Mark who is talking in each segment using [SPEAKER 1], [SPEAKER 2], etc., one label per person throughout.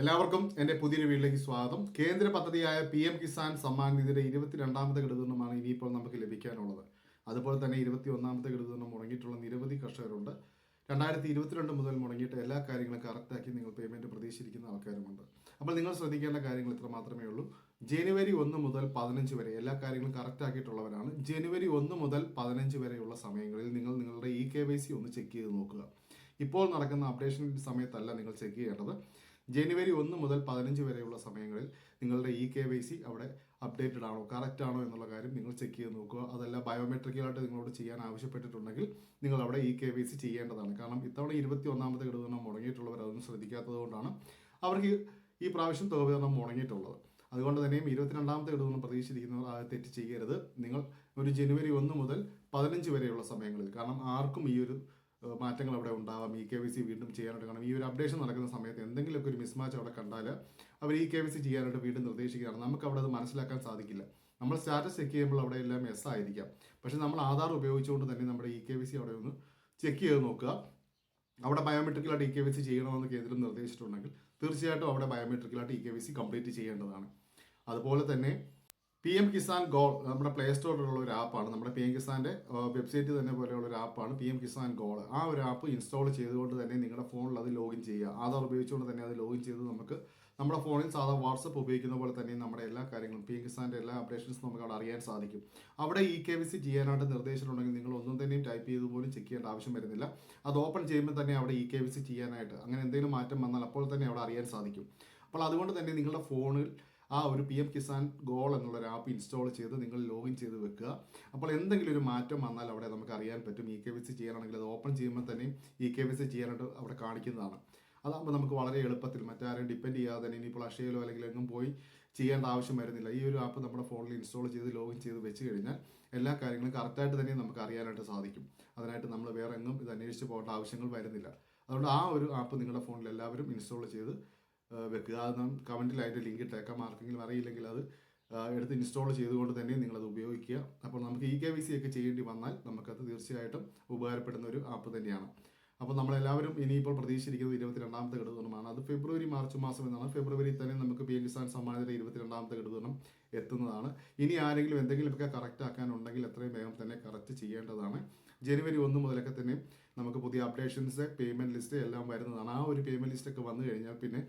[SPEAKER 1] എല്ലാവർക്കും എൻ്റെ പുതിയൊരു വീട്ടിലേക്ക് സ്വാഗതം. കേന്ദ്ര പദ്ധതിയായ PM കിസാൻ സമ്മാൻ നിധിയുടെ 22ാമത്തെ ഗഡുവിധമാണ് ഇനിയിപ്പോൾ നമുക്ക് ലഭിക്കാനുള്ളത്. അതുപോലെ തന്നെ 21ാമത്തെ ഗഡുവിധം മുടങ്ങിയിട്ടുള്ള നിരവധി കർഷകരുണ്ട്. 2022 മുതൽ മുടങ്ങിയിട്ട് എല്ലാ കാര്യങ്ങളും കറക്റ്റാക്കി നിങ്ങൾ പേയ്മെൻറ്റ് പ്രതീക്ഷിച്ചിരിക്കുന്ന ആൾക്കാരുമുണ്ട്. അപ്പോൾ നിങ്ങൾ ശ്രദ്ധിക്കേണ്ട കാര്യങ്ങൾ ഇത്ര മാത്രമേ ഉള്ളൂ. ജനുവരി 1 മുതൽ 15 വരെ എല്ലാ കാര്യങ്ങളും കറക്റ്റാക്കിയിട്ടുള്ളവരാണ്. ജനുവരി 1 മുതൽ 15 വരെയുള്ള സമയങ്ങളിൽ നിങ്ങൾ നിങ്ങളുടെ KYC ഒന്ന് ചെക്ക് ചെയ്ത് നോക്കുക. ഇപ്പോൾ നടക്കുന്ന അപ്ഡേഷൻ സമയത്തല്ല നിങ്ങൾ ചെക്ക് ചെയ്യേണ്ടത്. ജനുവരി 1 മുതൽ 15 വരെയുള്ള സമയങ്ങളിൽ നിങ്ങളുടെ KYC അവിടെ അപ്ഡേറ്റഡ് ആണോ, കറക്റ്റ് ആണോ എന്നുള്ള കാര്യം നിങ്ങൾ ചെക്ക് ചെയ്ത് നോക്കുക. അതല്ല ബയോമെട്രിക്കലായിട്ട് നിങ്ങളോട് ചെയ്യാൻ ആവശ്യപ്പെട്ടിട്ടുണ്ടെങ്കിൽ നിങ്ങൾ അവിടെ KYC ചെയ്യേണ്ടതാണ്. കാരണം ഇത്തവണ 21ാമത്തെ ഗഡുവിധം മുടങ്ങിയിട്ടുള്ളവർ അതൊന്നും ശ്രദ്ധിക്കാത്തത് കൊണ്ടാണ് അവർക്ക് ഈ പ്രാവശ്യം തുക വിതരണം മുടങ്ങിയിട്ടുള്ളത്. അതുകൊണ്ട് തന്നെയും 22ാമത്തെ ഗഡുവിധം പ്രതീക്ഷിച്ചിരിക്കുന്നവർ അത് തെറ്റ് ചെയ്യരുത്. നിങ്ങൾ ഒരു ജനുവരി 1 മുതൽ 15 വരെയുള്ള സമയങ്ങളിൽ, കാരണം ആർക്കും ഈ ഒരു മാറ്റങ്ങൾ അവിടെ ഉണ്ടാവാം. KYC വീണ്ടും ചെയ്യാനായിട്ട്, കാരണം ഈ ഒരു അപ്ഡേഷൻ നടക്കുന്ന സമയത്ത് എന്തെങ്കിലുമൊക്കെ ഒരു മിസ്മാച്ച് അവിടെ കണ്ടാൽ അവർ KYC ചെയ്യാനായിട്ട് വീണ്ടും നിർദ്ദേശിക്കുകയാണ്. നമുക്ക് അവിടെ അത് മനസ്സിലാക്കാൻ സാധിക്കില്ല. നമ്മൾ സ്റ്റാറ്റസ് ചെക്ക് ചെയ്യുമ്പോൾ അവിടെ എല്ലാം എസ് ആയിരിക്കാം, പക്ഷേ നമ്മൾ ആധാർ ഉപയോഗിച്ചുകൊണ്ട് തന്നെ നമ്മുടെ KYC അവിടെ ഒന്ന് ചെക്ക് ചെയ്ത് നോക്കുക. അവിടെ ബയോമെട്രിക്കലായിട്ട് KYC ചെയ്യണമെന്ന് കേന്ദ്രം നിർദ്ദേശിച്ചിട്ടുണ്ടെങ്കിൽ തീർച്ചയായിട്ടും അവിടെ ബയോമെട്രിക്കലായിട്ട് KYC കംപ്ലീറ്റ് ചെയ്യേണ്ടതാണ്. അതുപോലെ തന്നെ PM കിസാൻ ഗോൾ നമ്മുടെ പ്ലേ സ്റ്റോറിലുള്ള ഒരു ആപ്പാണ്. നമ്മുടെ PM കിസാൻ്റെ വെബ്സൈറ്റ് തന്നെ പോലെയുള്ള ഒരു ആപ്പാണ് PM കിസാൻ ഗോൾ. ആ ഒരു ആപ്പ് ഇൻസ്റ്റാൾ ചെയ്തുകൊണ്ട് തന്നെ നിങ്ങളുടെ ഫോണിൽ അത് ലോഗിൻ ചെയ്യുക. ആധാർ ഉപയോഗിച്ചുകൊണ്ട് തന്നെ അത് ലോഗിൻ ചെയ്ത് നമുക്ക് നമ്മുടെ ഫോണിൽ സാധാരണ വാട്സപ്പ് ഉപയോഗിക്കുന്ന പോലെ തന്നെ നമ്മുടെ എല്ലാ കാര്യങ്ങളും PM കിസാൻ്റെ എല്ലാ അപ്ഡേഷൻസും നമുക്ക് അവിടെ അറിയാൻ സാധിക്കും. അവിടെ KYC ചെയ്യാനായിട്ട് നിർദ്ദേശിച്ചിട്ടുണ്ടെങ്കിൽ നിങ്ങൾ ഒന്നും തന്നെയും ടൈപ്പ് ചെയ്ത് പോലും ചെക്ക് ചെയ്യേണ്ട ആവശ്യം വരുന്നില്ല. അത് ഓപ്പൺ ചെയ്യുമ്പോൾ തന്നെ അവിടെ KYC ചെയ്യാനായിട്ട് അങ്ങനെ എന്തെങ്കിലും മാറ്റം വന്നാൽ അപ്പോൾ തന്നെ അവിടെ അറിയാൻ സാധിക്കും. അപ്പോൾ അതുകൊണ്ട് തന്നെ നിങ്ങളുടെ ഫോണിൽ ആ ഒരു PM കിസാൻ ഗോൾ എന്നുള്ളൊരു ആപ്പ് ഇൻസ്റ്റാൾ ചെയ്ത് നിങ്ങൾ ലോഗിൻ ചെയ്ത് വെക്കുക. അപ്പോൾ എന്തെങ്കിലും ഒരു മാറ്റം വന്നാൽ അവിടെ നമുക്ക് അറിയാൻ പറ്റും. KYC ചെയ്യാനാണെങ്കിൽ അത് ഓപ്പൺ ചെയ്യുമ്പോൾ തന്നെയും KYC ചെയ്യാനായിട്ട് അവിടെ കാണിക്കുന്നതാണ്. അതാകുമ്പോൾ നമുക്ക് വളരെ എളുപ്പത്തിൽ മറ്റാരെയും ഡിപ്പെൻഡ് ചെയ്യാതെ തന്നെ ഇനിയിപ്പോൾ അക്ഷയയിലോ അല്ലെങ്കിൽ എങ്ങും പോയി ചെയ്യേണ്ട ആവശ്യം വരുന്നില്ല. ഈ ഒരു ആപ്പ് നമ്മുടെ ഫോണിൽ ഇൻസ്റ്റാൾ ചെയ്ത് ലോഗിൻ ചെയ്ത് വെച്ച് കഴിഞ്ഞാൽ എല്ലാ കാര്യങ്ങളും കറക്റ്റായിട്ട് തന്നെ നമുക്ക് അറിയാനായിട്ട് സാധിക്കും. അതിനായിട്ട് നമ്മൾ വേറെ എങ്ങും ഇത് അന്വേഷിച്ച് പോകേണ്ട ആവശ്യങ്ങൾ വരുന്നില്ല. അതുകൊണ്ട് ആ ഒരു ആപ്പ് നിങ്ങളുടെ ഫോണിൽ എല്ലാവരും ഇൻസ്റ്റാൾ ചെയ്ത് വെക്കുക. അത് കമൻറ്റിൽ അതിൻ്റെ ലിങ്ക് ഇട്ടേക്കാം. ആർക്കെങ്കിലും അറിയില്ലെങ്കിൽ അത് എടുത്ത് ഇൻസ്റ്റാൾ ചെയ്തുകൊണ്ട് തന്നെ നിങ്ങളത് ഉപയോഗിക്കുക. അപ്പോൾ നമുക്ക് KYC ഒക്കെ ചെയ്യേണ്ടി വന്നാൽ നമുക്കത് തീർച്ചയായിട്ടും ഉപകാരപ്പെടുന്ന ഒരു ആപ്പ് തന്നെയാണ്. അപ്പോൾ നമ്മളെല്ലാവരും ഇനിയിപ്പോൾ പ്രതീക്ഷിച്ചിരിക്കുന്നത് 22ാമത്തെ ഗഡുവിധമാണ്. അത് ഫെബ്രുവരി മാർച്ച് മാസം എന്നാണ്. ഫെബ്രുവരി തന്നെ നമുക്ക് PM കിസാൻ സമ്മാനത്തിൻ്റെ 22ാമത്തെ ഗഡുവിധം എത്തുന്നതാണ്. ഇനി ആരെങ്കിലും എന്തെങ്കിലുമൊക്കെ കറക്റ്റ് ആക്കാനുണ്ടെങ്കിൽ എത്രയും വേഗം തന്നെ കറക്റ്റ് ചെയ്യേണ്ടതാണ്. ജനുവരി 1 മുതലൊക്കെ തന്നെ നമുക്ക് പുതിയ അപ്ഡേഷൻസ്, പേയ്മെൻറ്റ് ലിസ്റ്റ് എല്ലാം വരുന്നതാണ്. ആ ഒരു പേയ്മെൻറ്റ് ലിസ്റ്റൊക്കെ വന്നു കഴിഞ്ഞാൽ പിന്നെ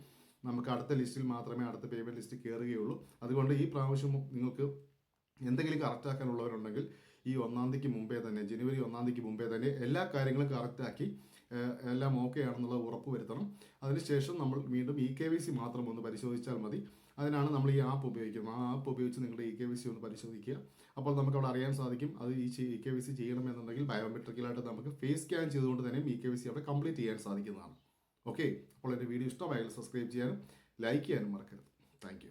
[SPEAKER 1] നമുക്ക് അടുത്ത ലിസ്റ്റിൽ മാത്രമേ അടുത്ത പേയ്മെൻറ്റ് ലിസ്റ്റ് കയറുകയുള്ളൂ. അതുകൊണ്ട് ഈ പ്രാവശ്യം നിങ്ങൾക്ക് എന്തെങ്കിലും കറക്റ്റ് ആക്കാനുള്ളവരുണ്ടെങ്കിൽ ഈ 1-ാം തീയതിക്ക് മുമ്പേ തന്നെ, ജനുവരി 1-ാം തീയതിക്ക് മുമ്പേ തന്നെ എല്ലാ കാര്യങ്ങളും കറക്റ്റാക്കി എല്ലാം ഓക്കെ ആണെന്നുള്ളത് ഉറപ്പ് വരുത്തണം. അതിനുശേഷം നമ്മൾ വീണ്ടും KYC മാത്രം ഒന്ന് പരിശോധിച്ചാൽ മതി. അതിനാണ് നമ്മൾ ഈ ആപ്പ് ഉപയോഗിക്കുന്നത്. ആ ആപ്പ് ഉപയോഗിച്ച് നിങ്ങളുടെ KYC ഒന്ന് പരിശോധിക്കുക. അപ്പോൾ നമുക്ക് അവിടെ അറിയാൻ സാധിക്കും. അത് ഈ KYC ചെയ്യണമെന്നുണ്ടെങ്കിൽ ബയോമെട്രിക്കലായിട്ട് നമുക്ക് ഫേസ് സ്കാൻ ചെയ്തുകൊണ്ട് തന്നെ KYC അവിടെ കംപ്ലീറ്റ് ചെയ്യാൻ സാധിക്കുന്നതാണ്. ഓക്കെ, അപ്പോൾ എൻ്റെ വീഡിയോ ഇഷ്ടമായാലും സബ്സ്ക്രൈബ് ചെയ്യാനും ലൈക്ക് ചെയ്യാനും മറക്കരുത്. Thank you.